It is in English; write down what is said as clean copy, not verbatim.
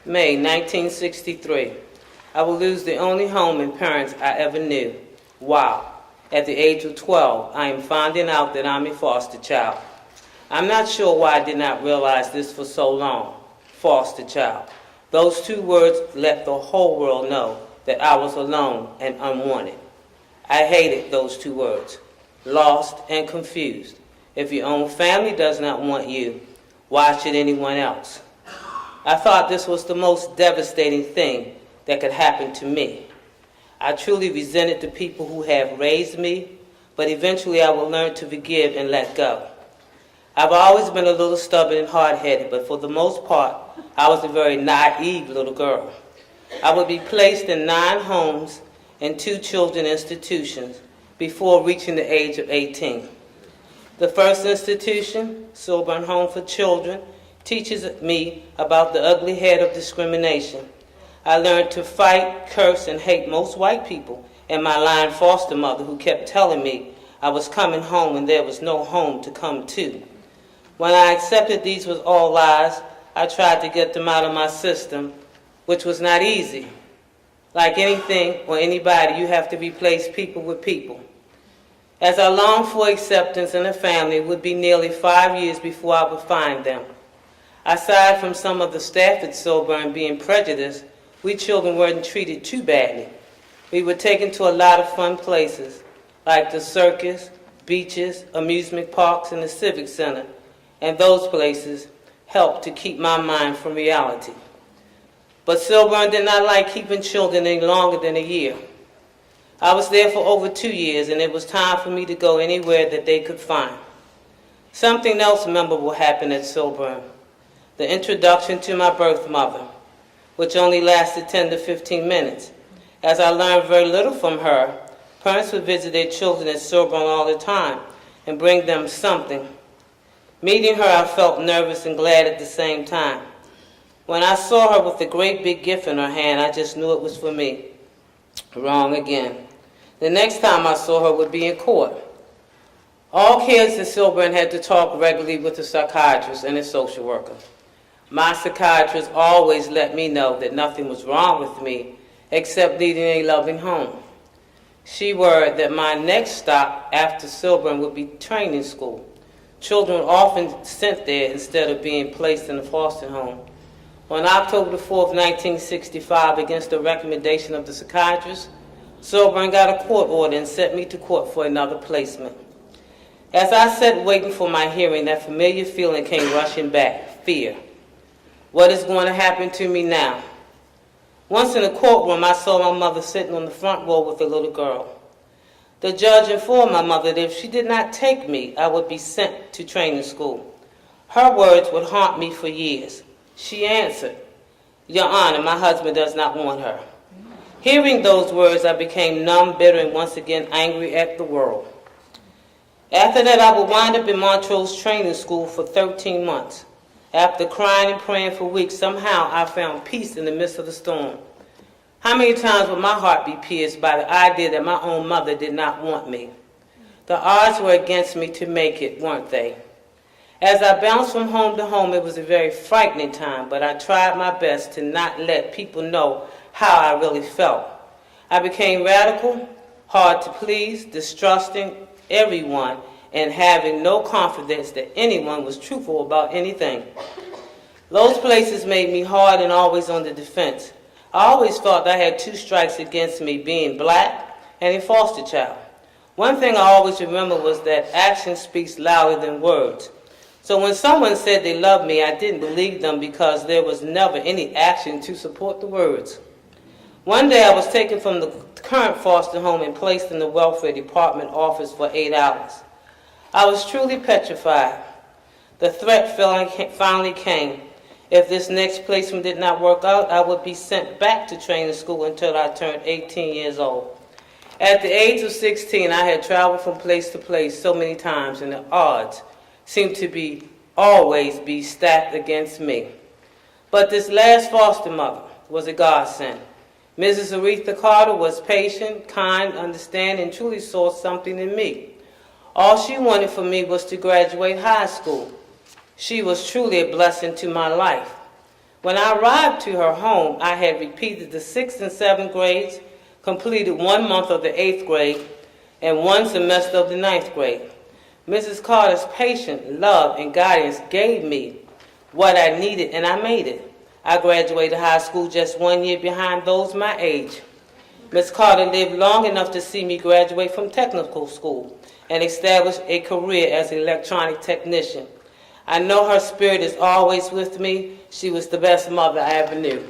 May 1963. I will lose the only home and parents I ever knew. Wow. At the age of 12, I am finding out that I'm a foster child. I'm not sure why I did not realize this for so long. Foster child. Those two words let the whole world know that I was alone and unwanted. I hated those two words. Lost and confused. If your own family does not want you, why should anyone else? I thought this was the most devastating thing that could happen to me. I truly resented the people who have raised me, but eventually I will learn to forgive and let go. I've always been a little stubborn and hard-headed, but for the most part, I was a very naive little girl. I would be placed in 9 homes and 2 children institutions before reaching the age of 18. The first institution, Stewart Home for Children, teaches me about the ugly head of discrimination. I learned to fight, curse, and hate most white people and my lying foster mother who kept telling me I was coming home and there was no home to come to. When I accepted these was all lies, I tried to get them out of my system, which was not easy. Like anything or anybody, you have to replace people with people. As I longed for acceptance in a family, it would be nearly 5 years before I would find them. Aside from some of the staff at Stewart being prejudiced, we children weren't treated too badly. We were taken to a lot of fun places, like the circus, beaches, amusement parks, and the civic center, and those places helped to keep my mind from reality. But Stewart did not like keeping children any longer than a year. I was there for over 2 years, and it was time for me to go anywhere that they could find. Something else memorable happened at Stewart. The introduction to my birth mother, which only lasted 10 to 15 minutes. As I learned very little from her, parents would visit their children at Stewart all the time and bring them something. Meeting her, I felt nervous and glad at the same time. When I saw her with a great big gift in her hand, I just knew it was for me. Wrong again. The next time I saw her would be in court. All kids at Stewart had to talk regularly with a psychiatrist and a social worker. My psychiatrist always let me know that nothing was wrong with me except needing a loving home. She worried that my next stop after Stewart would be training school. Children were often sent there instead of being placed in a foster home. On October the 4th, 1965, against the recommendation of the psychiatrist, Stewart got a court order and sent me to court for another placement. As I sat waiting for my hearing, that familiar feeling came rushing back, fear. What is going to happen to me now? Once in the courtroom, I saw my mother sitting on the front row with a little girl. The judge informed my mother that if she did not take me, I would be sent to training school. Her words would haunt me for years. She answered, "Your Honor, my husband does not want her." Hearing those words, I became numb, bitter, and once again angry at the world. After that, I would wind up in Montrose training school for 13 months. After crying and praying for weeks, somehow I found peace in the midst of the storm. How many times would my heart be pierced by the idea that my own mother did not want me? The odds were against me to make it, weren't they? As I bounced from home to home, it was a very frightening time, but I tried my best to not let people know how I really felt. I became radical, hard to please, distrusting everyone, and having no confidence that anyone was truthful about anything. Those places made me hard and always on the defense. I always felt I had 2 strikes against me, being black and a foster child. One thing I always remember was that action speaks louder than words. So when someone said they loved me, I didn't believe them because there was never any action to support the words. One day I was taken from the current foster home and placed in the welfare department office for 8 hours. I was truly petrified. The threat finally came. If this next placement did not work out, I would be sent back to training school until I turned 18 years old. At the age of 16, I had traveled from place to place so many times, and the odds seemed to always be stacked against me. But this last foster mother was a godsend. Mrs. Aretha Carter was patient, kind, understanding, and truly saw something in me. All she wanted for me was to graduate high school. She was truly a blessing to my life. When I arrived to her home, I had repeated the 6th and 7th grades, completed 1 month of the 8th grade, and 1 semester of the 9th grade. Mrs. Carter's patience, love, and guidance gave me what I needed, and I made it. I graduated high school just 1 year behind those my age. Ms. Carter lived long enough to see me graduate from technical school and establish a career as an electronic technician. I know her spirit is always with me. She was the best mother I ever knew.